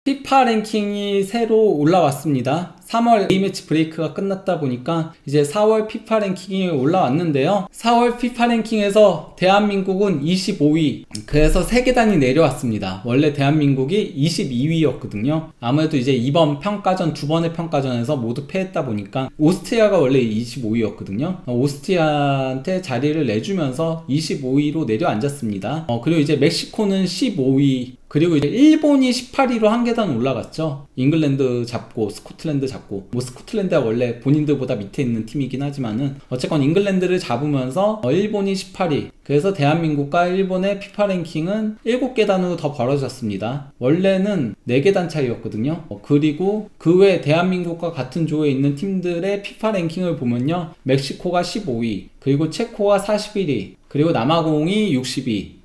피파 랭킹이 새로 올라왔습니다. 3월 A매치 브레이크가 끝났다 보니까 이제 4월 피파 랭킹이 올라왔는데요. 4월 피파 랭킹에서 대한민국은 25위. 그래서 3계단이 내려왔습니다. 원래 대한민국이 22위였거든요. 아무래도 이제 이번 평가전, 두 번의 평가전에서 모두 패했다 보니까 오스트리아가 원래 25위였거든요. 오스트리아한테 자리를 내주면서 25위로 내려앉았습니다. 그리고 이제 멕시코는 15위. 그리고 이제 일본이 18위로 한 계단 올라갔죠. 잉글랜드 잡고 스코틀랜드 잡고, 뭐 스코틀랜드가 원래 본인들보다 밑에 있는 팀이긴 하지만은 어쨌건 잉글랜드를 잡으면서 일본이 18위. 그래서 대한민국과 일본의 피파 랭킹은 7계단으로 더 벌어졌습니다. 원래는 4계단 차이였거든요. 그리고 그 외 대한민국과 같은 조에 있는 팀들의 피파 랭킹을 보면요, 멕시코가 15위, 그리고 체코가 41위, 그리고 남아공이 60위.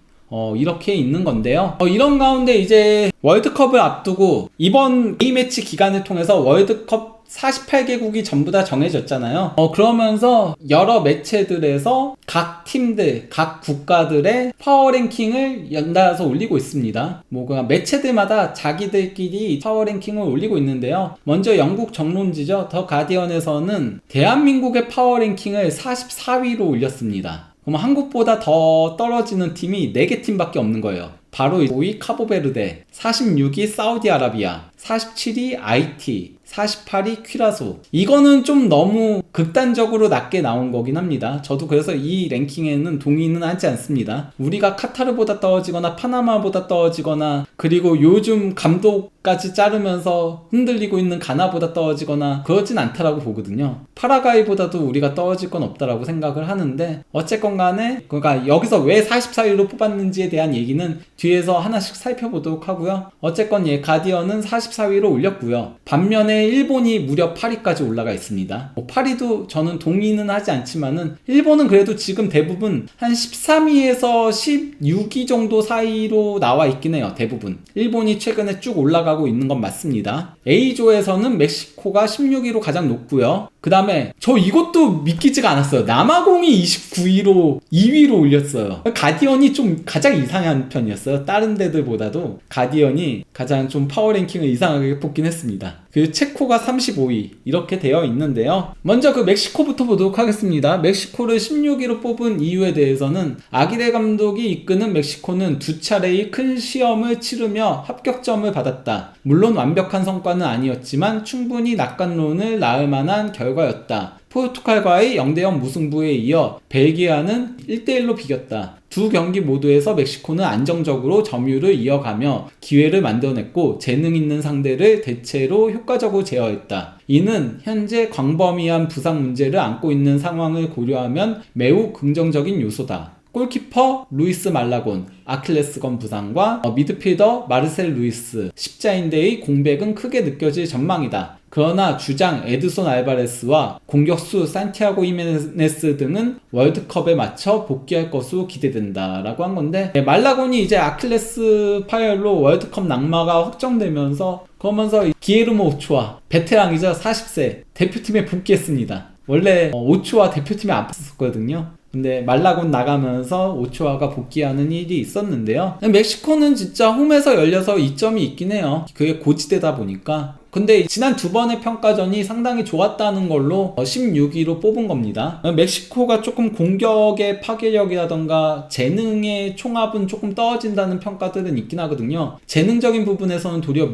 이렇게 있는 건데요. 이런 가운데 이제 월드컵을 앞두고 이번 A매치 기간을 통해서 월드컵 48개국이 전부 다 정해졌잖아요. 그러면서 여러 매체들에서 각 팀들, 각 국가들의 파워랭킹을 연달아서 올리고 있습니다. 그냥 매체들마다 자기들끼리 파워랭킹을 올리고 있는데요. 먼저 영국 정론지죠. 더 가디언에서는 대한민국의 파워랭킹을 44위로 올렸습니다. 그럼 한국보다 더 떨어지는 팀이 4개 팀밖에 없는 거예요. 바로 5위 카보베르데, 46위 사우디아라비아, 47위 아이티, 48위 퀴라소. 이거는 좀 너무 극단적으로 낮게 나온 거긴 합니다. 저도 그래서 이 랭킹에는 동의는 하지 않습니다. 우리가 카타르보다 떨어지거나 파나마보다 떨어지거나, 그리고 요즘 감독까지 자르면서 흔들리고 있는 가나보다 떨어지거나 그러진 않다라고 보거든요. 파라과이보다도 우리가 떨어질 건 없다라고 생각을 하는데, 어쨌건 간에 그러니까 여기서 왜 44위로 뽑았는지에 대한 얘기는 뒤에서 하나씩 살펴보도록 하고요. 어쨌건 가디언은 44위로 올렸고요. 반면에 일본이 무려 8위까지 올라가 있습니다. 8위도 저는 동의는 하지 않지만은 일본은 그래도 지금 대부분 한 13위에서 16위 정도 사이로 나와 있긴 해요. 대부분. 일본이 최근에 쭉 올라가고 있는 건 맞습니다. A조에서는 멕시코가 16위로 가장 높고요. 그 다음에 저 이것도 믿기지가 않았어요. 남아공이 29위로 2위로 올렸어요. 가디언이 좀 가장 이상한 편이었어요. 다른 데들보다도 가디언이 가장 좀 파워랭킹을 이상하게 뽑긴 했습니다. 그리고 체코가 35위 이렇게 되어 있는데요. 먼저 그 멕시코부터 보도록 하겠습니다. 멕시코를 16위로 뽑은 이유에 대해서는 아기레 감독이 이끄는 멕시코는 2차례의 큰 시험을 치르며 합격점을 받았다. 물론 완벽한 성과는 아니었지만 충분히 낙관론을 낳을 만한 결과였다. 포르투갈과의 0대0 무승부에 이어 벨기아는 1대1로 비겼다. 두 경기 모두에서 멕시코는 안정적으로 점유를 이어가며 기회를 만들어냈고 재능 있는 상대를 대체로 효과적으로 제어했다. 이는 현재 광범위한 부상 문제를 안고 있는 상황을 고려하면 매우 긍정적인 요소다. 골키퍼 루이스 말라곤, 아킬레스건 부상과 미드필더 마르셀 루이스, 십자인대의 공백은 크게 느껴질 전망이다. 그러나 주장 에드손 알바레스와 공격수 산티아고 히메네스 등은 월드컵에 맞춰 복귀할 것으로 기대된다 라고 한 건데, 말라곤이 이제 아킬레스 파열로 월드컵 낙마가 확정되면서 그러면서 기에르모 오초아, 베테랑이죠. 40세 대표팀에 복귀했습니다. 원래 오초아 대표팀에 안 뽑혔었거든요. 근데 말라곤 나가면서 오초아가 복귀하는 일이 있었는데요. 멕시코는 진짜 홈에서 열려서 이점이 있긴 해요. 그게 고지대다 보니까. 근데 지난 두 번의 평가전이 상당히 좋았다는 걸로 16위로 뽑은 겁니다. 멕시코가 조금 공격의 파괴력이라던가 재능의 총합은 조금 떨어진다는 평가들은 있긴 하거든요. 재능적인 부분에서는 도리어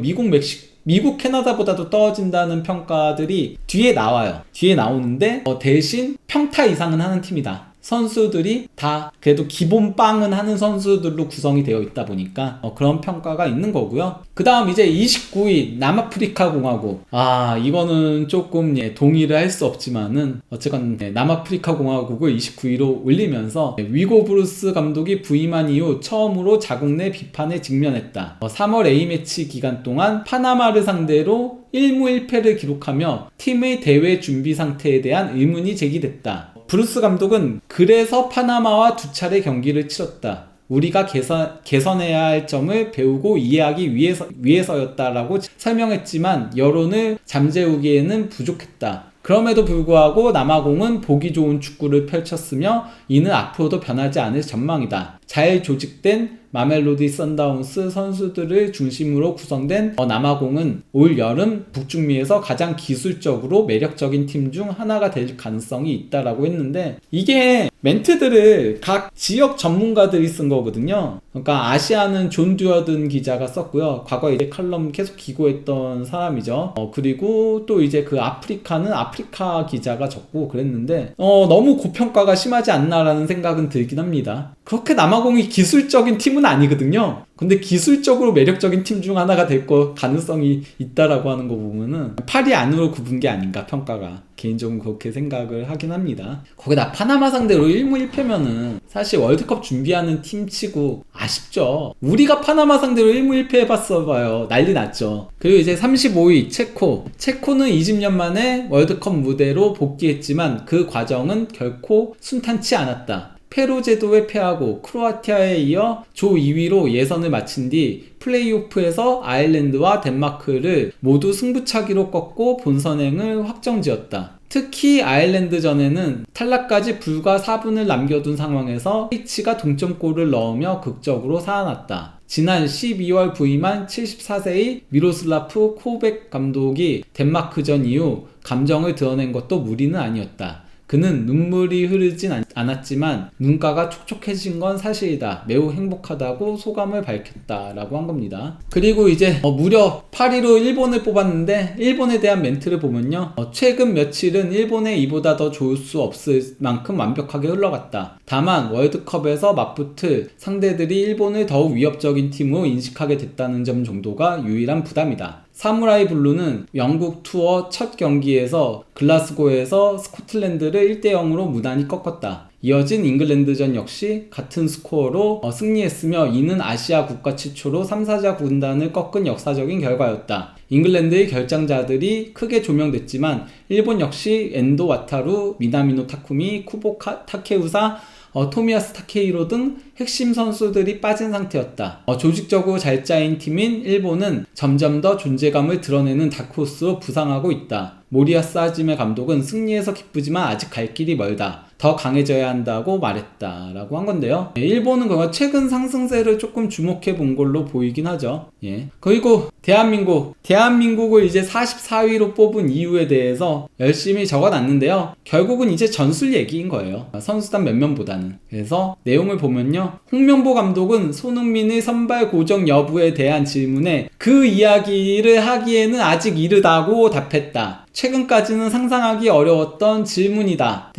미국, 캐나다보다도 떨어진다는 평가들이 뒤에 나와요. 뒤에 나오는데 대신 평타 이상은 하는 팀이다. 선수들이 다 그래도 기본 빵은 하는 선수들로 구성이 되어 있다 보니까 그런 평가가 있는 거고요. 그 다음 이제 29위 남아프리카 공화국. 이거는 조금 동의를 할 수 없지만은 어쨌건 남아프리카 공화국을 29위로 올리면서 위고 브루스 감독이 부임한 이후 처음으로 자국 내 비판에 직면했다. 3월 A매치 기간 동안 파나마를 상대로 1무 1패를 기록하며 팀의 대회 준비 상태에 대한 의문이 제기됐다. 브루스 감독은 그래서 파나마와 2차례 경기를 치렀다. 우리가 개선해야 할 점을 배우고 이해하기 위해서였다라고 설명했지만 여론을 잠재우기에는 부족했다. 그럼에도 불구하고 남아공은 보기 좋은 축구를 펼쳤으며 이는 앞으로도 변하지 않을 전망이다. 잘 조직된 마멜로디 선다운스 선수들을 중심으로 구성된 남아공은 올 여름 북중미에서 가장 기술적으로 매력적인 팀 중 하나가 될 가능성이 있다라고 했는데, 이게 멘트들을 각 지역 전문가들이 쓴 거거든요. 그러니까 아시아는 존 듀어든 기자가 썼고요. 과거에 이제 칼럼 계속 기고했던 사람이죠. 그리고 또 이제 그 아프리카는 아프리카 기자가 적고 그랬는데, 너무 고평가가 심하지 않나라는 생각은 들긴 합니다. 그렇게 남아공이 기술적인 팀은 아니거든요. 근데 기술적으로 매력적인 팀 중 하나가 될 가능성이 있다라고 하는 거 보면은 팔이 안으로 굽은 게 아닌가, 평가가. 개인적으로 그렇게 생각을 하긴 합니다. 거기다 파나마 상대로 1무 1패면은 사실 월드컵 준비하는 팀치고 아쉽죠. 우리가 파나마 상대로 1무 1패 해봤어봐요. 난리 났죠. 그리고 이제 35위 체코는 20년 만에 월드컵 무대로 복귀했지만 그 과정은 결코 순탄치 않았다. 페루 제도에 패하고 크로아티아에 이어 조 2위로 예선을 마친 뒤 플레이오프에서 아일랜드와 덴마크를 모두 승부차기로 꺾고 본선행을 확정지었다. 특히 아일랜드전에는 탈락까지 불과 4분을 남겨둔 상황에서 H가 동점골을 넣으며 극적으로 살아났다. 지난 12월 부임한 74세의 미로슬라프 코백 감독이 덴마크전 이후 감정을 드러낸 것도 무리는 아니었다. 그는 눈물이 흐르진 않았지만 눈가가 촉촉해진 건 사실이다. 매우 행복하다고 소감을 밝혔다라고 한 겁니다. 그리고 이제 무려 8위로 일본을 뽑았는데, 일본에 대한 멘트를 보면요, 최근 며칠은 일본의 이보다 더 좋을 수 없을 만큼 완벽하게 흘러갔다. 다만 월드컵에서 맞붙을 상대들이 일본을 더욱 위협적인 팀으로 인식하게 됐다는 점 정도가 유일한 부담이다. 사무라이 블루는 영국 투어 첫 경기에서 글라스고에서 스코틀랜드를 1대0으로 무난히 꺾었다. 이어진 잉글랜드전 역시 같은 스코어로 승리했으며 이는 아시아 국가 최초로 3사자 군단을 꺾은 역사적인 결과였다. 잉글랜드의 결장자들이 크게 조명됐지만 일본 역시 엔도 와타루, 미나미노 타쿠미, 쿠보 타케우사, 토미야스 타케히로 등 핵심 선수들이 빠진 상태였다. 조직적으로 잘 짜인 팀인 일본은 점점 더 존재감을 드러내는 다크호스로 부상하고 있다. 모리야스 하지메 감독은 승리해서 기쁘지만 아직 갈 길이 멀다. 더 강해져야 한다고 말했다 라고 한 건데요. 일본은 최근 상승세를 조금 주목해 본 걸로 보이긴 하죠. 그리고 대한민국을 이제 44위로 뽑은 이유에 대해서 열심히 적어놨는데요. 결국은 이제 전술 얘기인 거예요. 선수단 몇 명보다는. 그래서 내용을 보면요, 홍명보 감독은 손흥민의 선발 고정 여부에 대한 질문에 그 이야기를 하기에는 아직 이르다고 답했다. 최근까지는 상상하기 어려웠던 질문이다.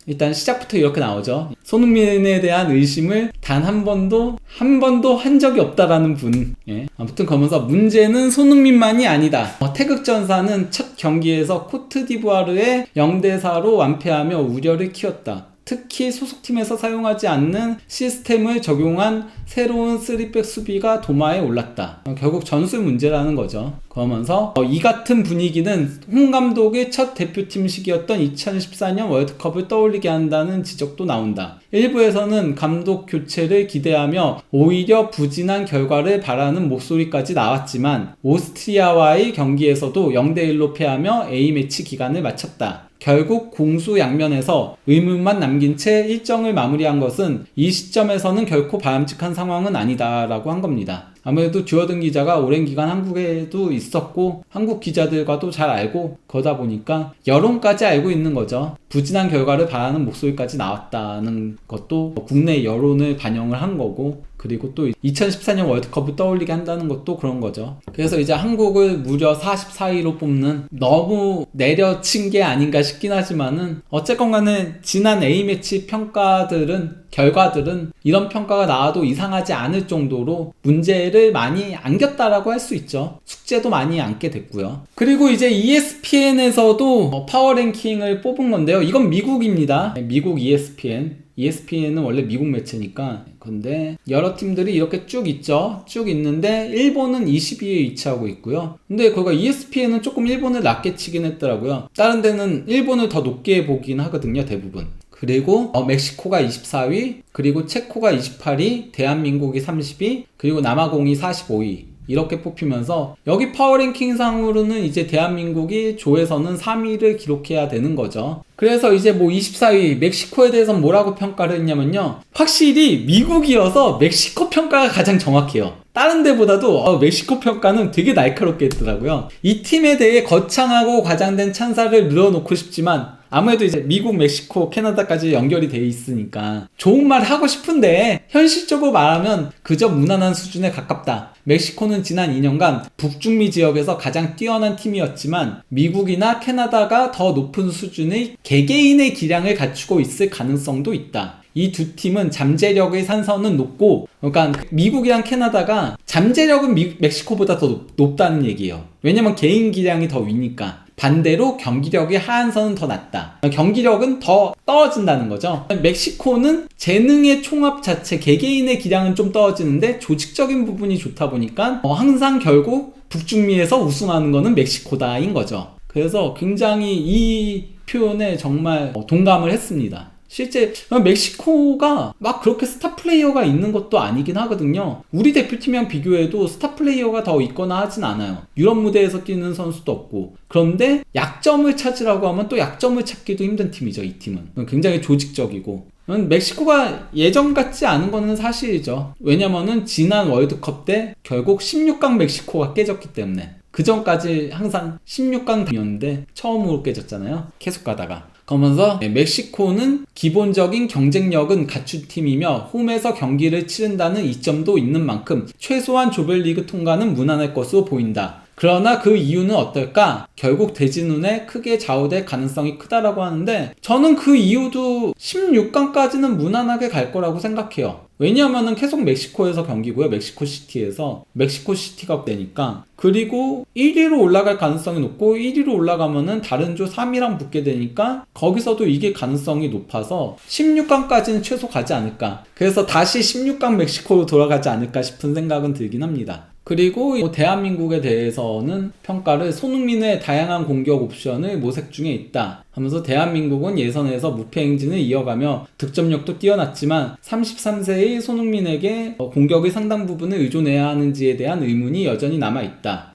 일단 시작부터 이렇게 나오죠. 손흥민에 대한 의심을 단 한 번도 한 적이 없다라는 분. 아무튼 그러면서 문제는 손흥민만이 아니다. 태극전사는 첫 경기에서 코트디부아르에 0대4로 완패하며 우려를 키웠다. 특히 소속팀에서 사용하지 않는 시스템을 적용한 새로운 3백 수비가 도마에 올랐다. 결국 전술 문제라는 거죠. 그러면서 이 같은 분위기는 홍 감독의 첫 대표팀 시기였던 2014년 월드컵을 떠올리게 한다는 지적도 나온다. 일부에서는 감독 교체를 기대하며 오히려 부진한 결과를 바라는 목소리까지 나왔지만 오스트리아와의 경기에서도 0대1로 패하며 A매치 기간을 마쳤다. 결국 공수양면에서 의문만 남긴 채 일정을 마무리한 것은 이 시점에서는 결코 바람직한 상황은 아니다라고 한 겁니다. 아무래도 듀어든 기자가 오랜 기간 한국에도 있었고 한국 기자들과도 잘 알고, 그러다 보니까 여론까지 알고 있는 거죠. 부진한 결과를 바라는 목소리까지 나왔다는 것도 국내 여론을 반영을 한 거고, 그리고 또 2014년 월드컵을 떠올리게 한다는 것도 그런 거죠. 그래서 이제 한국을 무려 44위로 뽑는, 너무 내려친 게 아닌가 싶긴 하지만은 어쨌건 간에 지난 A매치 결과들은 이런 평가가 나와도 이상하지 않을 정도로 문제를 많이 안겼다라고 할 수 있죠. 숙제도 많이 안게 됐고요. 그리고 이제 ESPN에서도 파워랭킹을 뽑은 건데요. 이건 미국입니다. 미국 ESPN은 원래 미국 매체니까. 근데 여러 팀들이 이렇게 쭉 있죠. 쭉 있는데 일본은 20위에 위치하고 있고요. 근데 그거 ESPN은 조금 일본을 낮게 치긴 했더라고요. 다른 데는 일본을 더 높게 보긴 하거든요, 대부분. 그리고 멕시코가 24위, 그리고 체코가 28위, 대한민국이 30위, 그리고 남아공이 45위. 이렇게 뽑히면서 여기 파워랭킹상으로는 이제 대한민국이 조에서는 3위를 기록해야 되는 거죠. 그래서 이제 뭐 24위 멕시코에 대해서 뭐라고 평가를 했냐면요, 확실히 미국이어서 멕시코 평가가 가장 정확해요. 다른 데보다도 멕시코 평가는 되게 날카롭게 했더라고요. 이 팀에 대해 거창하고 과장된 찬사를 늘어놓고 싶지만 아무래도 이제 미국, 멕시코, 캐나다까지 연결이 돼 있으니까 좋은 말 하고 싶은데 현실적으로 말하면 그저 무난한 수준에 가깝다. 멕시코는 지난 2년간 북중미 지역에서 가장 뛰어난 팀이었지만 미국이나 캐나다가 더 높은 수준의 개개인의 기량을 갖추고 있을 가능성도 있다. 이 두 팀은 잠재력의 산선은 높고, 그러니까 미국이랑 캐나다가 잠재력은 멕시코보다 더 높다는 얘기예요. 왜냐면 개인 기량이 더 위니까. 반대로 경기력의 하한선은 더 낮다. 경기력은 더 떨어진다는 거죠. 멕시코는 재능의 총합 자체, 개개인의 기량은 좀 떨어지는데 조직적인 부분이 좋다 보니까 항상 결국 북중미에서 우승하는 거는 멕시코다인 거죠. 그래서 굉장히 이 표현에 정말 동감을 했습니다. 실제 멕시코가 막 그렇게 스타 플레이어가 있는 것도 아니긴 하거든요. 우리 대표팀이랑 비교해도 스타 플레이어가 더 있거나 하진 않아요. 유럽 무대에서 뛰는 선수도 없고. 그런데 약점을 찾으라고 하면 또 약점을 찾기도 힘든 팀이죠, 이 팀은. 굉장히 조직적이고. 멕시코가 예전 같지 않은 거는 사실이죠. 왜냐면은 지난 월드컵 때 결국 16강 멕시코가 깨졌기 때문에. 그 전까지 항상 16강 팀이었는데 처음으로 깨졌잖아요. 계속 가다가. 그러면서 멕시코는 기본적인 경쟁력은 갖춘 팀이며 홈에서 경기를 치른다는 이점도 있는 만큼 최소한 조별리그 통과는 무난할 것으로 보인다. 그러나 그 이유는 어떨까? 결국 대진운에 크게 좌우될 가능성이 크다라고 하는데 저는 그 이유도 16강까지는 무난하게 갈 거라고 생각해요. 왜냐하면은 계속 멕시코에서 경기고요. 멕시코시티에서. 멕시코시티가 되니까. 그리고 1위로 올라갈 가능성이 높고 1위로 올라가면은 다른 조 3위랑 붙게 되니까 거기서도 이길 가능성이 높아서 16강까지는 최소 가지 않을까. 그래서 다시 16강 멕시코로 돌아가지 않을까 싶은 생각은 들긴 합니다. 그리고 대한민국에 대해서는 평가를 손흥민의 다양한 공격 옵션을 모색 중에 있다 하면서 대한민국은 예선에서 무패 행진을 이어가며 득점력도 뛰어났지만 33세의 손흥민에게 공격의 상당 부분을 의존해야 하는지에 대한 의문이 여전히 남아있다.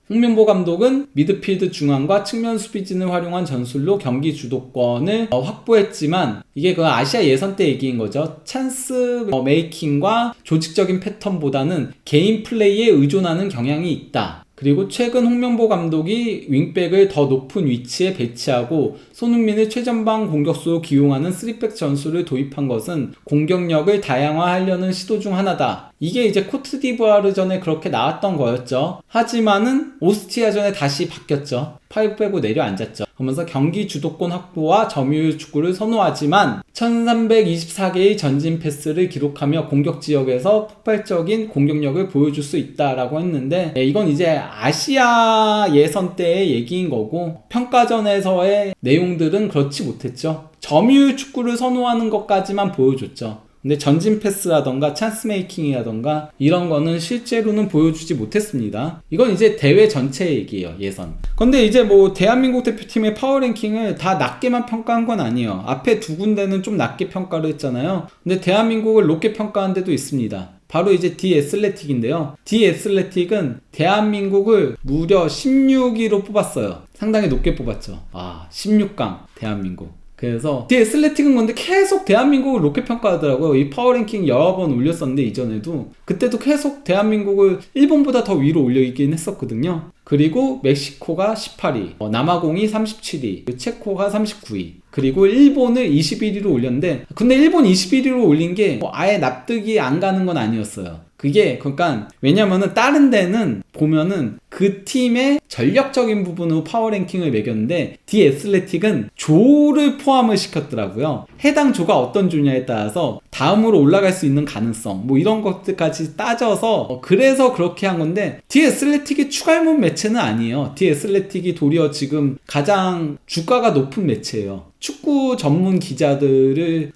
홍명보 감독은 미드필드 중앙과 측면 수비진을 활용한 전술로 경기 주도권을 확보했지만 이게 그 아시아 예선 때 얘기인 거죠. 찬스 메이킹과 조직적인 패턴보다는 개인 플레이에 의존하는 경향이 있다. 그리고 최근 홍명보 감독이 윙백을 더 높은 위치에 배치하고 손흥민을 최전방 공격수로 기용하는 3백 전술을 도입한 것은 공격력을 다양화하려는 시도 중 하나다. 이게 이제 코트디부아르전에 그렇게 나왔던 거였죠. 하지만은 오스트리아전에 다시 바뀌었죠. 5 빼고 내려앉았죠. 그러면서 경기 주도권 확보와 점유율 축구를 선호하지만 1324개의 전진 패스를 기록하며 공격 지역에서 폭발적인 공격력을 보여줄 수 있다라고 했는데 이건 이제 아시아 예선 때의 얘기인 거고 평가전에서의 내용들은 그렇지 못했죠. 점유율 축구를 선호하는 것까지만 보여줬죠. 근데 전진 패스라던가 찬스 메이킹이라던가 이런 거는 실제로는 보여주지 못했습니다. 이건 이제 대회 전체 얘기예요, 예선. 근데 이제 뭐 대한민국 대표팀의 파워랭킹을 다 낮게만 평가한 건 아니에요. 앞에 두 군데는 좀 낮게 평가를 했잖아요. 근데 대한민국을 높게 평가한 데도 있습니다. 바로 이제 디애슬레틱인데요. 디애슬레틱은 대한민국을 무려 16위로 뽑았어요. 상당히 높게 뽑았죠. 16강 대한민국. 그래서 디애슬레틱은 근데 계속 대한민국을 높게 평가하더라고요. 이 파워랭킹 여러 번 올렸었는데 이전에도 그때도 계속 대한민국을 일본보다 더 위로 올리긴 했었거든요. 그리고 멕시코가 18위, 남아공이 37위, 체코가 39위, 그리고 일본을 21위로 올렸는데 근데 일본 21위로 올린 게 아예 납득이 안 가는 건 아니었어요. 그게 그러니까 왜냐면은 다른 데는 보면은 그 팀의 전력적인 부분으로 파워랭킹을 매겼는데 디애슬레틱은 조를 포함을 시켰더라고요. 해당 조가 어떤 조냐에 따라서 다음으로 올라갈 수 있는 가능성 뭐 이런 것들까지 따져서 그래서 그렇게 한 건데 디애슬레틱이 추가할몬 매체는 아니에요. 디애슬레틱이 도리어 지금 가장 주가가 높은 매체예요. 축구 전문 기자들을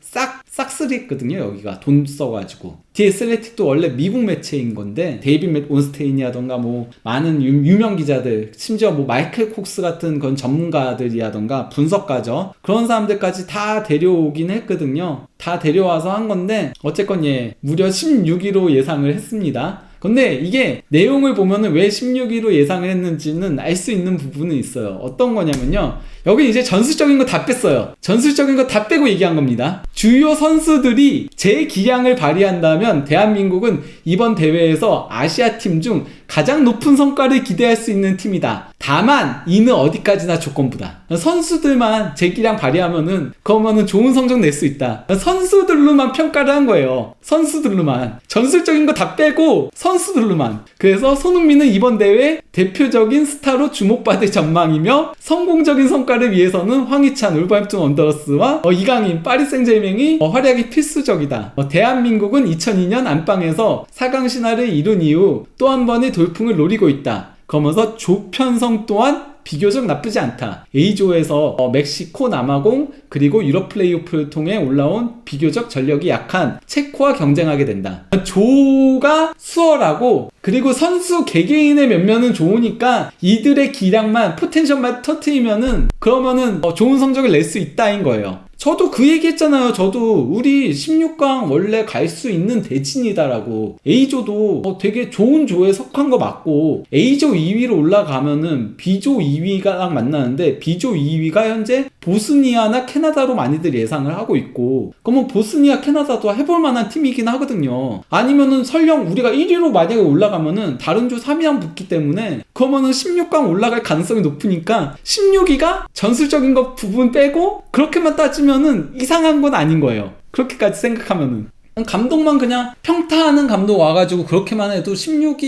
싹쓸이했거든요. 여기가 돈 써가지고. 디애슬레틱도 원래 미국 매체인 건데 데이빗 온스테인이라던가 뭐 많은 유명 기자들 심지어 뭐 마이클 콕스 같은 그런 전문가들이라던가 분석가죠. 그런 사람들까지 다 데려오긴 했거든요. 다 데려와서 한 건데 어쨌건 무려 16위로 예상을 했습니다. 근데 이게 내용을 보면은 왜 16위로 예상을 했는지는 알 수 있는 부분은 있어요. 어떤 거냐면요. 여기 이제 전술적인 거 다 뺐어요. 전술적인 거 다 빼고 얘기한 겁니다. 주요 선수들이 제 기량을 발휘한다면 대한민국은 이번 대회에서 아시아 팀 중 가장 높은 성과를 기대할 수 있는 팀이다. 다만 이는 어디까지나 조건부다. 선수들만 제 기량 발휘하면은 그러면은 좋은 성적 낼 수 있다. 선수들로만 평가를 한 거예요. 선수들로만. 전술적인 거 다 빼고 선수들로만. 그래서 손흥민은 이번 대회 대표적인 스타로 주목받을 전망이며 성공적인 성과를 위해서는 황희찬, 울버햄튼 원더러스와 이강인, 파리 생제르맹이 활약이 필수적이다. 대한민국은 2002년 안방에서 4강 신화를 이룬 이후 또 한 번의 돌풍을 노리고 있다. 그러면서 조 편성 또한 비교적 나쁘지 않다. A조에서 멕시코, 남아공 그리고 유럽 플레이오프를 통해 올라온 비교적 전력이 약한 체코와 경쟁하게 된다. 조가 수월하고 그리고 선수 개개인의 면면은 좋으니까 이들의 기량만 포텐셜만 터트리면은 그러면은 좋은 성적을 낼 수 있다인 거예요. 저도 그 얘기 했잖아요. 저도 우리 16강 원래 갈 수 있는 대진이다라고. A조도 되게 좋은 조에 속한 거 맞고 A조 2위로 올라가면은 B조 2위랑 만나는데 B조 2위가 현재 보스니아나 캐나다로 많이들 예상을 하고 있고 그러면 보스니아, 캐나다도 해볼 만한 팀이긴 하거든요. 아니면은 설령 우리가 1위로 만약에 올라가면은 다른 조 3위랑 붙기 때문에 그러면은 16강 올라갈 가능성이 높으니까 16위가 전술적인 거 부분 빼고 그렇게만 따지면은 이상한 건 아닌 거예요. 그렇게까지 생각하면은. 감독만 그냥 평타하는 감독 와가지고 그렇게만 해도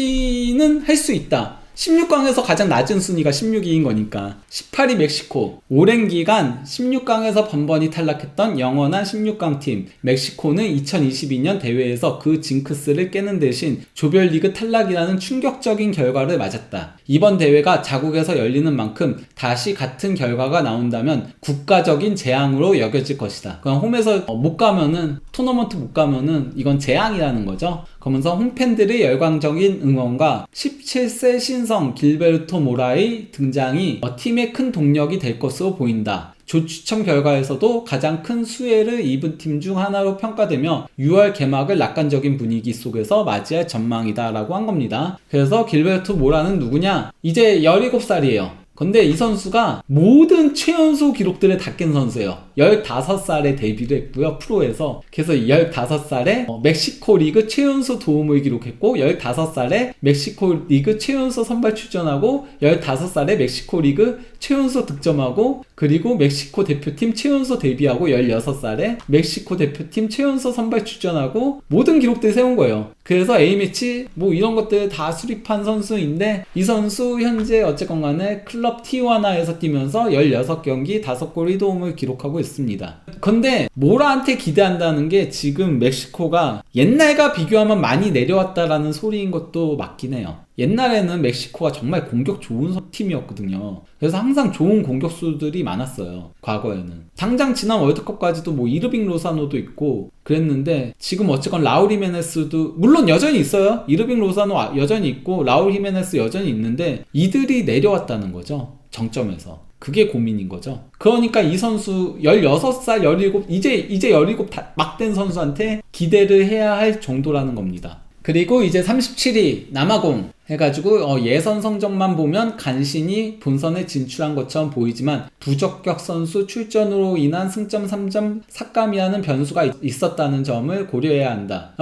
16위는 할 수 있다. 16강에서 가장 낮은 순위가 16위인 거니까. 18위 멕시코. 오랜 기간 16강에서 번번이 탈락했던 영원한 16강 팀 멕시코는 2022년 대회에서 그 징크스를 깨는 대신 조별리그 탈락이라는 충격적인 결과를 맞았다. 이번 대회가 자국에서 열리는 만큼 다시 같은 결과가 나온다면 국가적인 재앙으로 여겨질 것이다. 그냥 홈에서 못 가면은 토너먼트 못 가면은 이건 재앙이라는 거죠. 그러면서 홈팬들의 열광적인 응원과 17세 신성 길베르토 모라의 등장이 팀의 큰 동력이 될 것으로 보인다. 조 추첨 결과에서도 가장 큰 수혜를 입은 팀 중 하나로 평가되며 6월 개막을 낙관적인 분위기 속에서 맞이할 전망이다 라고 한 겁니다. 그래서 길베르토 모라는 누구냐? 이제 17살이에요. 근데 이 선수가 모든 최연소 기록들을 다 깬 선수예요. 15살에 데뷔를 했고요. 프로에서. 그래서 15살에 멕시코 리그 최연소 도움을 기록했고 15살에 멕시코 리그 최연소 선발 출전하고 15살에 멕시코 리그 최연소 득점하고 그리고 멕시코 대표팀 최연소 데뷔하고 16살에 멕시코 대표팀 최연소 선발 출전하고 모든 기록들을 세운 거예요. 그래서 A매치 뭐 이런 것들 다 수립한 선수인데 이 선수 현재 어쨌건 간에 클럽 티와나에서 뛰면서 16경기 5골 1도움을 기록하고 있습니다. 근데 모라한테 기대한다는 게 지금 멕시코가 옛날과 비교하면 많이 내려왔다라는 소리인 것도 맞긴 해요. 옛날에는 멕시코가 정말 공격 좋은 팀이었거든요. 그래서 항상 좋은 공격수들이 많았어요. 과거에는. 당장 지난 월드컵까지도 뭐 이르빙 로사노도 있고 그랬는데 지금 어쨌건 라울 히메네스도 물론 여전히 있어요. 이르빙 로사노 여전히 있고 라울 히메네스 여전히 있는데 이들이 내려왔다는 거죠. 정점에서. 그게 고민인 거죠. 그러니까 이 선수 16살, 17 이제 17 막 된 선수한테 기대를 해야 할 정도라는 겁니다. 그리고 이제 37위 남아공 해가지고 예선 성적만 보면 간신히 본선에 진출한 것처럼 보이지만 부적격 선수 출전으로 인한 승점 3점 삭감이라는 변수가 있었다는 점을 고려해야 한다.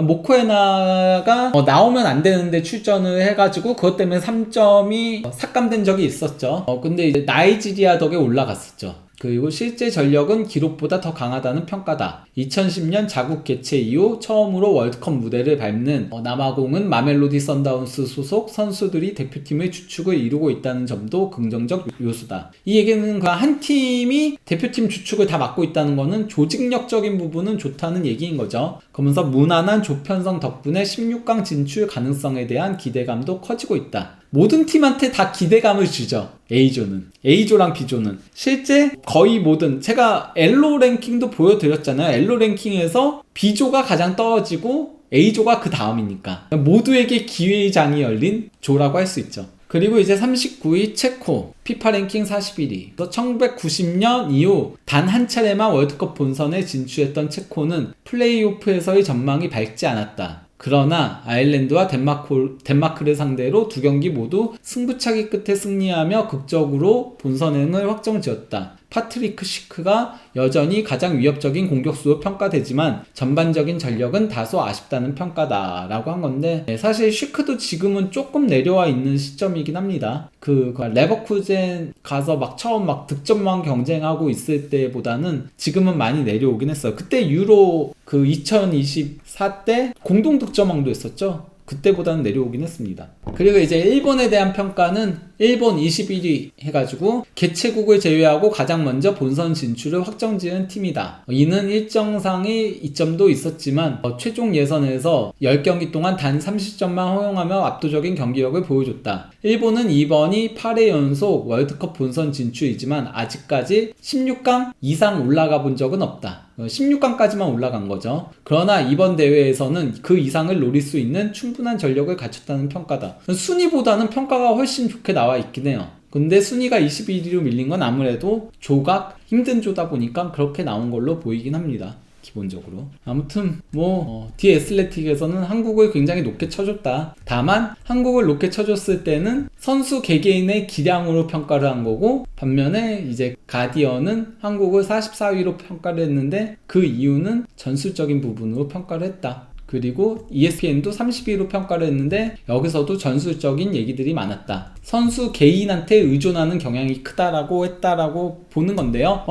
모코에나가 나오면 안 되는데 출전을 해가지고 그것 때문에 3점이 삭감된 적이 있었죠. 근데 이제 나이지리아 덕에 올라갔었죠. 그리고 실제 전력은 기록보다 더 강하다는 평가다. 2010년 자국 개최 이후 처음으로 월드컵 무대를 밟는 남아공은 마멜로디 선다운스 소속 선수들이 대표팀의 주축을 이루고 있다는 점도 긍정적 요소다. 이 얘기는 그 한 팀이 대표팀 주축을 다 맡고 있다는 거는 조직력적인 부분은 좋다는 얘기인 거죠. 그러면서 무난한 조편성 덕분에 16강 진출 가능성에 대한 기대감도 커지고 있다. 모든 팀한테 다 기대감을 주죠. A조는. A조랑 B조는. 실제 거의 모든 제가 엘로 랭킹도 보여드렸잖아요. 엘로 랭킹에서 B조가 가장 떨어지고 A조가 그 다음이니까. 모두에게 기회의 장이 열린 조라고 할 수 있죠. 그리고 이제 39위 체코 피파 랭킹 41위 1990년 이후 단 한 차례만 월드컵 본선에 진출했던 체코는 플레이오프에서의 전망이 밝지 않았다. 그러나 아일랜드와 덴마크를 상대로 두 경기 모두 승부차기 끝에 승리하며 극적으로 본선행을 확정지었다. 파트리크 시크가 여전히 가장 위협적인 공격수로 평가되지만 전반적인 전력은 다소 아쉽다는 평가다 라고 한 건데, 사실 시크도 지금은 조금 내려와 있는 시점이긴 합니다. 레버쿠젠 가서 처음 득점왕 경쟁하고 있을 때보다는 지금은 많이 내려오긴 했어요. 그때 유로 2024 때 공동 득점왕도 했었죠. 그때보다는 내려오긴 했습니다. 그리고 이제 일본에 대한 평가는 일본 21위 해가지고 개최국을 제외하고 가장 먼저 본선 진출을 확정지은 팀이다. 이는 일정상의 이점도 있었지만 최종 예선에서 10경기 동안 단 30점만 허용하며 압도적인 경기력을 보여줬다. 일본은 이번이 8회 연속 월드컵 본선 진출이지만 아직까지 16강 이상 올라가 본 적은 없다. 16강까지만 올라간 거죠. 그러나 이번 대회에서는 그 이상을 노릴 수 있는 충분한 전력을 갖췄다는 평가다. 순위보다는 평가가 훨씬 좋게 나와 있긴 해요. 근데 순위가 21위로 밀린 건 아무래도 조각 힘든 조다 보니까 그렇게 나온 걸로 보이긴 합니다. 기본적으로. 아무튼 디애슬레틱에서는 한국을 굉장히 높게 쳐줬다. 다만 한국을 높게 쳐줬을 때는 선수 개개인의 기량으로 평가를 한 거고, 반면에 이제 가디언은 한국을 44위로 평가를 했는데 그 이유는 전술적인 부분으로 평가를 했다. 그리고 ESPN도 30위로 평가를 했는데 여기서도 전술적인 얘기들이 많았다. 선수 개인한테 의존하는 경향이 크다라고 했다라고 보는 건데요.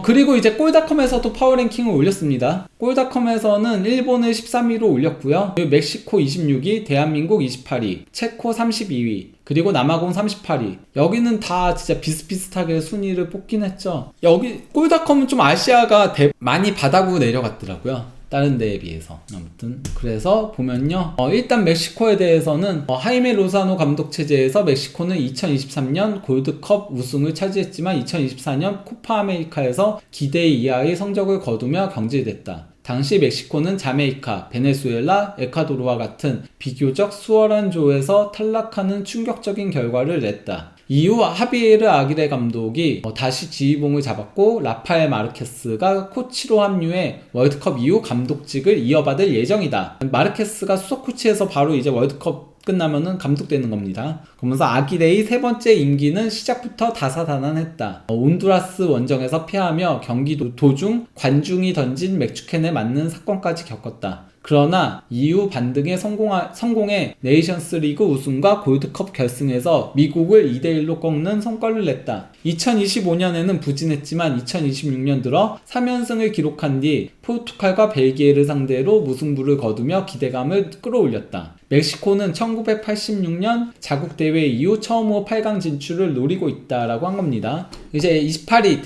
그리고 이제 골닷컴에서도 파워랭킹을 올렸습니다. 골닷컴에서는 일본을 13위로 올렸고요. 멕시코 26위, 대한민국 28위, 체코 32위, 그리고 남아공 38위. 여기는 다 진짜 비슷비슷하게 순위를 뽑긴 했죠. 여기 골닷컴은 좀 아시아가 많이 바닥으로 내려갔더라고요. 다른 데에 비해서. 아무튼 그래서 보면요, 일단 멕시코에 대해서는 하이메 로사노 감독 체제에서 멕시코는 2023년 골드컵 우승을 차지했지만 2024년 코파 아메리카에서 기대 이하의 성적을 거두며 경질됐다. 당시 멕시코는 자메이카, 베네수엘라, 에콰도르와 같은 비교적 수월한 조에서 탈락하는 충격적인 결과를 냈다. 이후 하비에르 아기레 감독이 다시 지휘봉을 잡았고 라파엘 마르케스가 코치로 합류해 월드컵 이후 감독직을 이어받을 예정이다. 마르케스가 수석 코치에서 바로 이제 월드컵 끝나면은 감독되는 겁니다. 그러면서 아기레의 세 번째 임기는 시작부터 다사다난했다. 온두라스 원정에서 패하며 경기 도중 관중이 던진 맥주캔에 맞는 사건까지 겪었다. 그러나 이후 반등에 성공해 네이션스 리그 우승과 골드컵 결승에서 미국을 2대1로 꺾는 성과를 냈다. 2025년에는 부진했지만 2026년 들어 3연승을 기록한 뒤 포르투갈과 벨기에를 상대로 무승부를 거두며 기대감을 끌어올렸다. 멕시코는 1986년 자국대회 이후 처음으로 8강 진출을 노리고 있다라고 한 겁니다. 이제 28위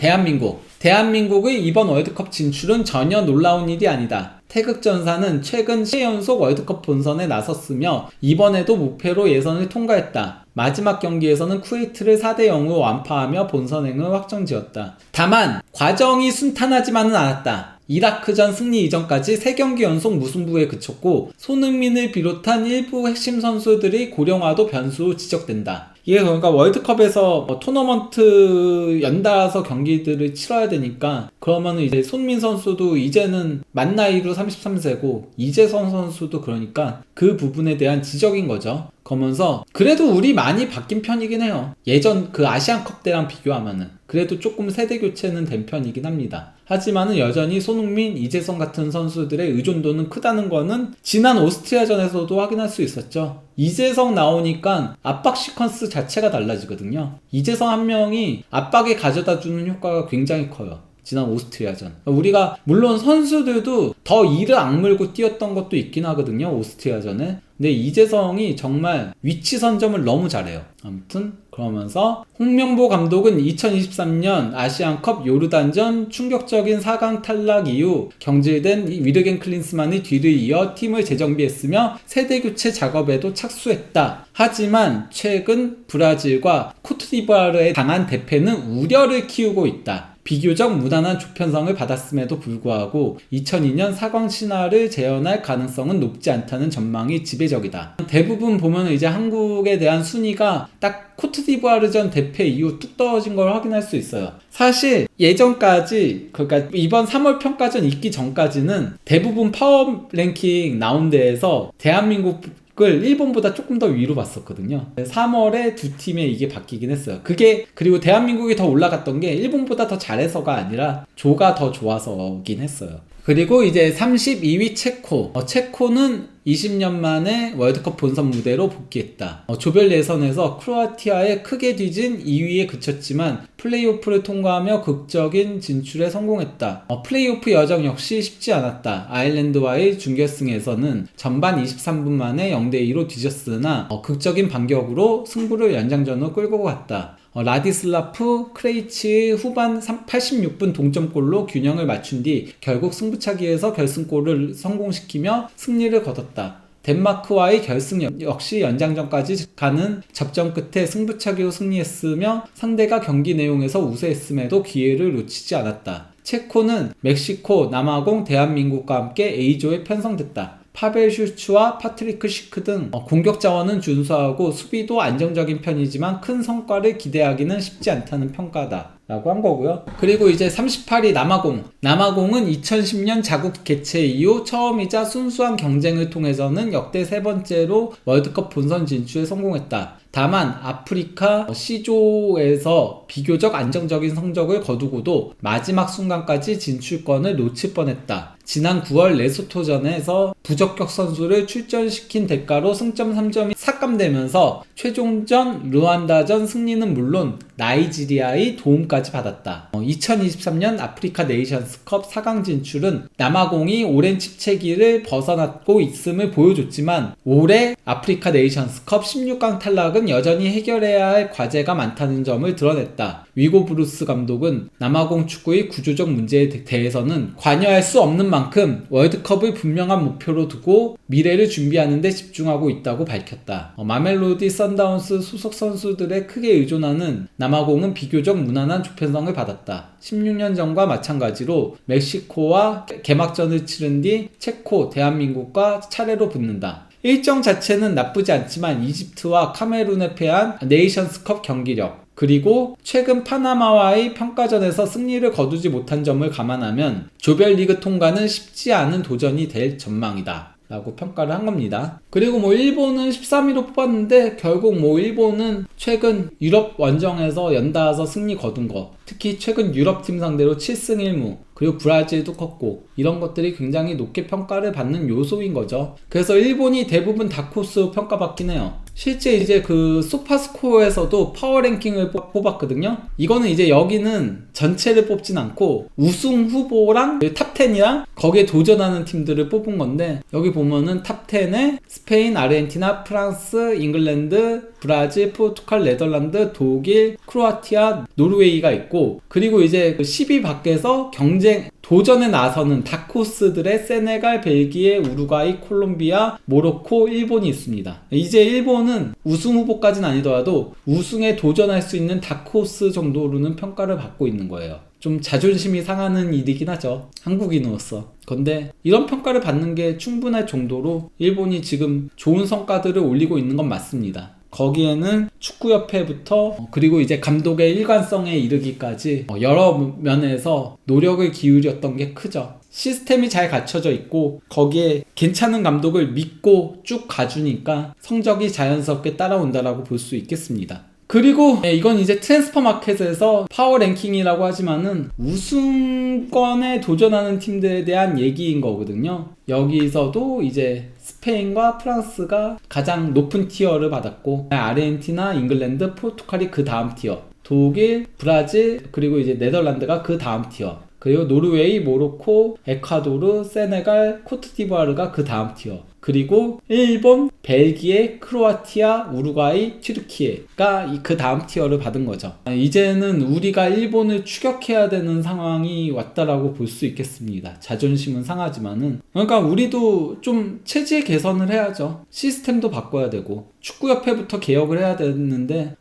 대한민국의 이번 월드컵 진출은 전혀 놀라운 일이 아니다. 태극전사는 최근 10연속 월드컵 본선에 나섰으며 이번에도 무패로 예선을 통과했다. 마지막 경기에서는 쿠웨이트를 4대0으로 완파하며 본선행을 확정지었다. 다만 과정이 순탄하지만은 않았다. 이라크전 승리 이전까지 3경기 연속 무승부에 그쳤고 손흥민을 비롯한 일부 핵심 선수들의 고령화도 변수로 지적된다. 이게 그러니까 월드컵에서 토너먼트 연달아서 경기들을 치러야 되니까, 그러면은 이제 손민 선수도 이제는 만 나이로 33세고 이재성 선수도 그러니까 그 부분에 대한 지적인 거죠. 그러면서 그래도 우리 많이 바뀐 편이긴 해요. 예전 아시안컵 때랑 비교하면은 그래도 조금 세대 교체는 된 편이긴 합니다. 하지만은 여전히 손흥민, 이재성 같은 선수들의 의존도는 크다는 거는 지난 오스트리아전에서도 확인할 수 있었죠. 이재성 나오니까 압박 시퀀스 자체가 달라지거든요. 이재성 한 명이 압박에 가져다주는 효과가 굉장히 커요. 지난 오스트리아전. 우리가 물론 선수들도 더 이를 악물고 뛰었던 것도 있긴 하거든요. 오스트리아전에. 근데 이재성이 정말 위치 선점을 너무 잘해요. 아무튼 그러면서 홍명보 감독은 2023년 아시안컵 요르단전 충격적인 4강 탈락 이후 경질된 위르겐 클린스만의 뒤를 이어 팀을 재정비했으며 세대 교체 작업에도 착수했다. 하지만 최근 브라질과 코트디부아르에 당한 대패는 우려를 키우고 있다. 비교적 무난한 조편성을 받았음에도 불구하고 2002년 4강 신화를 재현할 가능성은 높지 않다는 전망이 지배적이다. 대부분 보면 이제 한국에 대한 순위가 딱 코트디부아르전 대패 이후 뚝 떨어진 걸 확인할 수 있어요. 사실 예전까지, 그러니까 이번 3월 평가전 있기 전까지는 대부분 파워 랭킹 나온 데에서 대한민국을 일본보다 조금 더 위로 봤었거든요. 3월에 두 팀에 이게 바뀌긴 했어요. 그리고 대한민국이 더 올라갔던 게 일본보다 더 잘해서가 아니라 조가 더 좋아서긴 했어요. 그리고 이제 32위 체코는 20년 만에 월드컵 본선 무대로 복귀했다. 조별 예선에서 크로아티아에 크게 뒤진 2위에 그쳤지만 플레이오프를 통과하며 극적인 진출에 성공했다. 플레이오프 여정 역시 쉽지 않았다. 아일랜드와의 준결승에서는 전반 23분 만에 0대2로 뒤졌으나 극적인 반격으로 승부를 연장전으로 끌고 갔다. 라디슬라프 크레이치의 후반 86분 동점골로 균형을 맞춘 뒤 결국 승부차기에서 결승골을 성공시키며 승리를 거뒀다. 덴마크와의 결승 역시 연장전까지 가는 접전 끝에 승부차기로 승리했으며 상대가 경기 내용에서 우세했음에도 기회를 놓치지 않았다. 체코는 멕시코, 남아공, 대한민국과 함께 A조에 편성됐다. 파벨 슈츠와 파트리크 시크 등 공격 자원은 준수하고 수비도 안정적인 편이지만 큰 성과를 기대하기는 쉽지 않다는 평가다 라고 한 거고요. 그리고 이제 38위 남아공은 2010년 자국 개최 이후 처음이자 순수한 경쟁을 통해서는 역대 세 번째로 월드컵 본선 진출에 성공했다. 다만 아프리카 C조에서 비교적 안정적인 성적을 거두고도 마지막 순간까지 진출권을 놓칠 뻔했다. 지난 9월 레소토전에서 부적격 선수를 출전시킨 대가로 승점 3점이 삭감되면서 최종전 르완다전 승리는 물론 나이지리아의 도움까지 받았다. 2023년 아프리카 네이션스컵 4강 진출은 남아공이 오랜 침체기를 벗어나고 있음을 보여줬지만 올해 아프리카 네이션스컵 16강 탈락은 여전히 해결해야 할 과제가 많다는 점을 드러냈다. 위고 브루스 감독은 남아공 축구의 구조적 문제에 대해서는 관여할 수 없는 만큼 월드컵을 분명한 목표로 두고 미래를 준비하는 데 집중하고 있다고 밝혔다. 마멜로디 선다운스 소속 선수들에 크게 의존하는 남아공은 비교적 무난한 조편성을 받았다. 16년 전과 마찬가지로 멕시코와 개막전을 치른 뒤 체코, 대한민국과 차례로 붙는다. 일정 자체는 나쁘지 않지만 이집트와 카메룬에 패한 네이션스컵 경기력, 그리고 최근 파나마와의 평가전에서 승리를 거두지 못한 점을 감안하면 조별리그 통과는 쉽지 않은 도전이 될 전망이다 라고 평가를 한 겁니다. 그리고 일본은 13위로 뽑았는데 결국 일본은 최근 유럽 원정에서 연달아서 승리 거둔 거, 특히 최근 유럽팀 상대로 7승 1무, 그리고 브라질도 컸고, 이런 것들이 굉장히 높게 평가를 받는 요소인 거죠. 그래서 일본이 대부분 다크호스로 평가받긴 해요. 실제 이제 그 소파스코어에서도 파워랭킹을 뽑았거든요. 이거는 이제 여기는 전체를 뽑진 않고 우승 후보랑 탑10이랑 거기에 도전하는 팀들을 뽑은 건데, 여기 보면은 탑10에 스페인, 아르헨티나, 프랑스, 잉글랜드, 브라질, 포르투갈, 네덜란드, 독일, 크로아티아, 노르웨이가 있고, 그리고 이제 10위 밖에서 도전에 나서는 다크호스들의 세네갈, 벨기에, 우루과이, 콜롬비아, 모로코, 일본이 있습니다. 이제 일본은 우승 후보까지는 아니더라도 우승에 도전할 수 있는 다크호스 정도로는 평가를 받고 있는 거예요. 좀 자존심이 상하는 일이긴 하죠, 한국인으로서. 근데 이런 평가를 받는 게 충분할 정도로 일본이 지금 좋은 성과들을 올리고 있는 건 맞습니다. 거기에는 축구협회부터 그리고 이제 감독의 일관성에 이르기까지 여러 면에서 노력을 기울였던 게 크죠. 시스템이 잘 갖춰져 있고 거기에 괜찮은 감독을 믿고 쭉 가주니까 성적이 자연스럽게 따라온다라고 볼 수 있겠습니다. 그리고 이건 이제 트랜스퍼 마켓에서 파워 랭킹이라고 하지만은 우승권에 도전하는 팀들에 대한 얘기인 거거든요. 여기서도 이제 스페인과 프랑스가 가장 높은 티어를 받았고, 아르헨티나, 잉글랜드, 포르투갈이 그 다음 티어, 독일, 브라질, 그리고 이제 네덜란드가 그 다음 티어, 그리고 노르웨이, 모로코, 에콰도르, 세네갈, 코트디부아르가 그 다음 티어, 그리고 일본, 벨기에, 크로아티아, 우루과이, 튀르키예가 그 다음 티어를 받은 거죠. 이제는 우리가 일본을 추격해야 되는 상황이 왔다라고 볼 수 있겠습니다. 자존심은 상하지만은. 그러니까 우리도 좀 체질 개선을 해야죠. 시스템도 바꿔야 되고 축구협회부터 개혁을 해야 되는데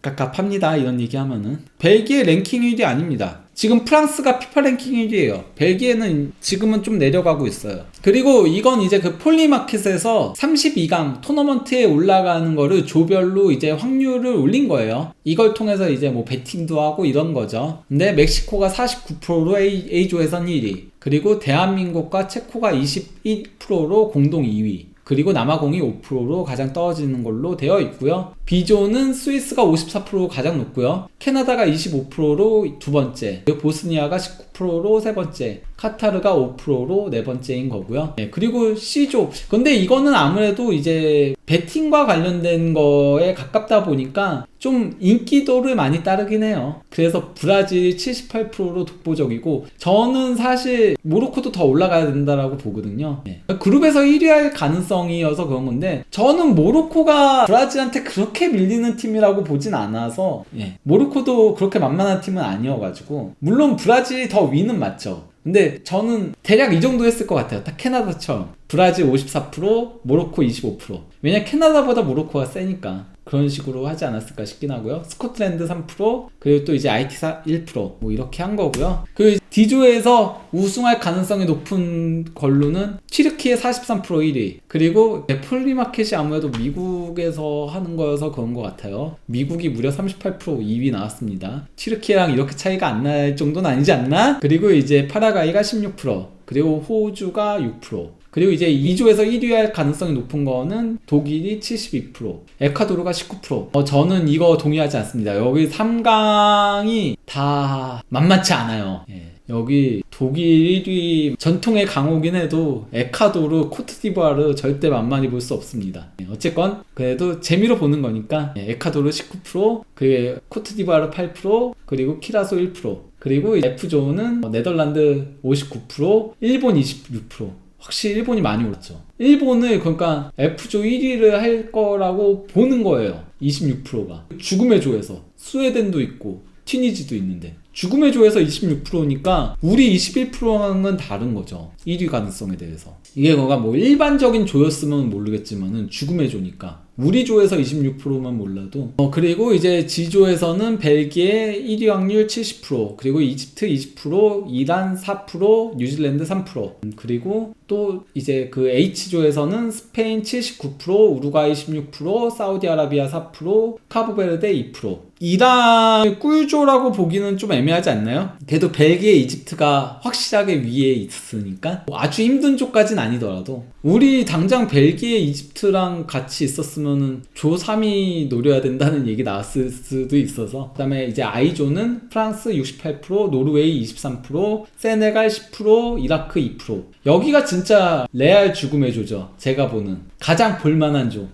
갑갑합니다. 이런 얘기하면은. 벨기에 랭킹 1위 아닙니다. 지금 프랑스가 피파 랭킹 1위에요. 벨기에는 지금은 좀 내려가고 있어요. 그리고 이건 이제 그 폴리마켓에서 32강 토너먼트에 올라가는 거를 조별로 이제 확률을 올린 거예요. 이걸 통해서 이제 뭐 베팅도 하고 이런 거죠. 근데 멕시코가 49%로 A조에선 1위. 그리고 대한민국과 체코가 21%로 공동 2위. 그리고 남아공이 5%로 가장 떨어지는 걸로 되어 있고요. B조는 스위스가 54%로 가장 높고요. 캐나다가 25%로 두 번째, 보스니아가 19%로 세 번째, 카타르가 5%로 네 번째인 거고요. 네, 그리고 C조. 근데 이거는 아무래도 이제 베팅과 관련된 거에 가깝다 보니까 좀 인기도를 많이 따르긴 해요. 그래서 브라질이 78%로 독보적이고, 저는 사실 모로코도 더 올라가야 된다라고 보거든요. 네. 그룹에서 1위 할 가능성이어서 그런 건데, 저는 모로코가 브라질한테 그렇게 밀리는 팀이라고 보진 않아서, 예. 모로코도 그렇게 만만한 팀은 아니어가지고, 물론 브라질이 더 위는 맞죠. 근데 저는 대략 이 정도 했을 것 같아요. 딱 캐나다처럼. 브라질 54%, 모로코 25%. 왜냐 캐나다보다 모로코가 세니까. 그런 식으로 하지 않았을까 싶긴 하고요. 스코틀랜드 3%, 그리고 또 이제 IT사 1%, 뭐 이렇게 한 거고요. 그 D조에서 우승할 가능성이 높은 걸로는 튀르키예 43% 1위, 그리고 폴리마켓이 아무래도 미국에서 하는 거여서 그런 것 같아요. 미국이 무려 38% 2위 나왔습니다. 튀르키예랑 이렇게 차이가 안 날 정도는 아니지 않나? 그리고 이제 파라과이가 16%, 그리고 호주가 6%, 그리고 이제 2조에서 1위 할 가능성이 높은 거는 독일이 72%, 에콰도르가 19%. 저는 이거 동의하지 않습니다. 여기 3강이 다 만만치 않아요. 예. 여기 독일 1위 전통의 강호긴 해도 에콰도르, 코트디부아르 절대 만만히 볼 수 없습니다. 예. 어쨌건 그래도 재미로 보는 거니까 에콰도르 19%, 그리고 코트디부아르 8%, 그리고 키라소 1%, 그리고 F조는 네덜란드 59%, 일본 26%. 확실히 일본이 많이 올랐죠. 일본을 그러니까 F조 1위를 할 거라고 보는 거예요. 26%가. 죽음의 조에서 스웨덴도 있고 튀니지도 있는데 죽음의 조에서 26%니까 우리 21%랑은 다른 거죠. 1위 가능성에 대해서. 이게 뭐가 뭐 일반적인 조였으면 모르겠지만은 죽음의 조니까. 우리 조에서 26%만 몰라도. 그리고 이제 G조에서는 벨기에 1위 확률 70%, 그리고 이집트 20%, 이란 4%, 뉴질랜드 3%, 그리고 또 이제 그 H조에서는 스페인 79%, 우루과이 16%, 사우디아라비아 4%, 카보베르데 2%. 이란 꿀조라고 보기는 좀 애매하지 않나요? 그래도 벨기에, 이집트가 확실하게 위에 있으니까 아주 힘든 조까진 아니더라도 우리 당장 벨기에, 이집트랑 같이 있었으면은 조 3위 노려야 된다는 얘기 나왔을 수도 있어서. 그 다음에 이제 I조는 프랑스 68%, 노르웨이 23%, 세네갈 10%, 이라크 2%. 여기가 진짜 레알 죽음의 조죠. 제가 보는 가장 볼만한 조.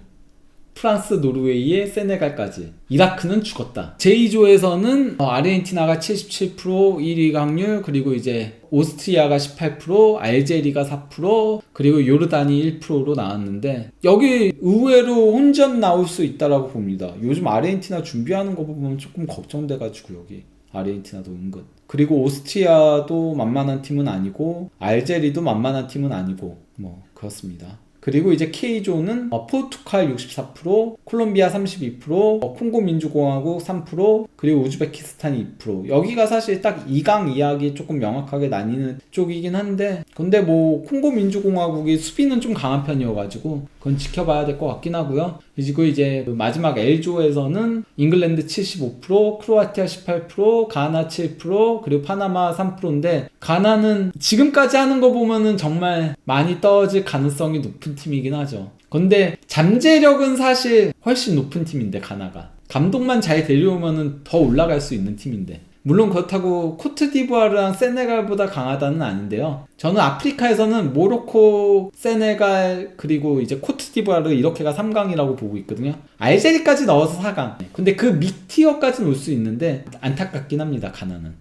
프랑스, 노르웨이에 세네갈까지. 이라크는 죽었다. 제2조에서는 아르헨티나가 77% 1위 확률, 그리고 이제 오스트리아가 18%, 알제리가 4%, 그리고 요르단이 1%로 나왔는데 여기 의외로 혼전 나올 수 있다라고 봅니다. 요즘 아르헨티나 준비하는 거 보면 조금 걱정돼가지고 여기 아르헨티나도 은근. 그리고 오스트리아도 만만한 팀은 아니고 알제리도 만만한 팀은 아니고 뭐 그렇습니다. 그리고 이제 K조는 포르투갈 64%, 콜롬비아 32%, 콩고 민주공화국 3%, 그리고 우즈베키스탄이 2%. 여기가 사실 딱 2강 이야기 조금 명확하게 나뉘는 쪽이긴 한데, 근데 뭐 콩고 민주공화국이 수비는 좀 강한 편이어가지고 그건 지켜봐야 될 것 같긴 하고요. 그리고 이제 마지막 L조에서는 잉글랜드 75%, 크로아티아 18%, 가나 7%, 그리고 파나마 3%인데 가나는 지금까지 하는 거 보면은 정말 많이 떨어질 가능성이 높은 팀이긴 하죠. 근데 잠재력은 사실 훨씬 높은 팀인데 가나가 감독만 잘 데려오면은 더 올라갈 수 있는 팀인데, 물론 그렇다고 코트디부아르랑 세네갈보다 강하다는 아닌데요. 저는 아프리카에서는 모로코, 세네갈, 그리고 이제 코트디부아르 이렇게가 3강이라고 보고 있거든요. 알제리까지 넣어서 4강. 근데 그 밑티어까지는 올 수 있는데 안타깝긴 합니다, 가나는.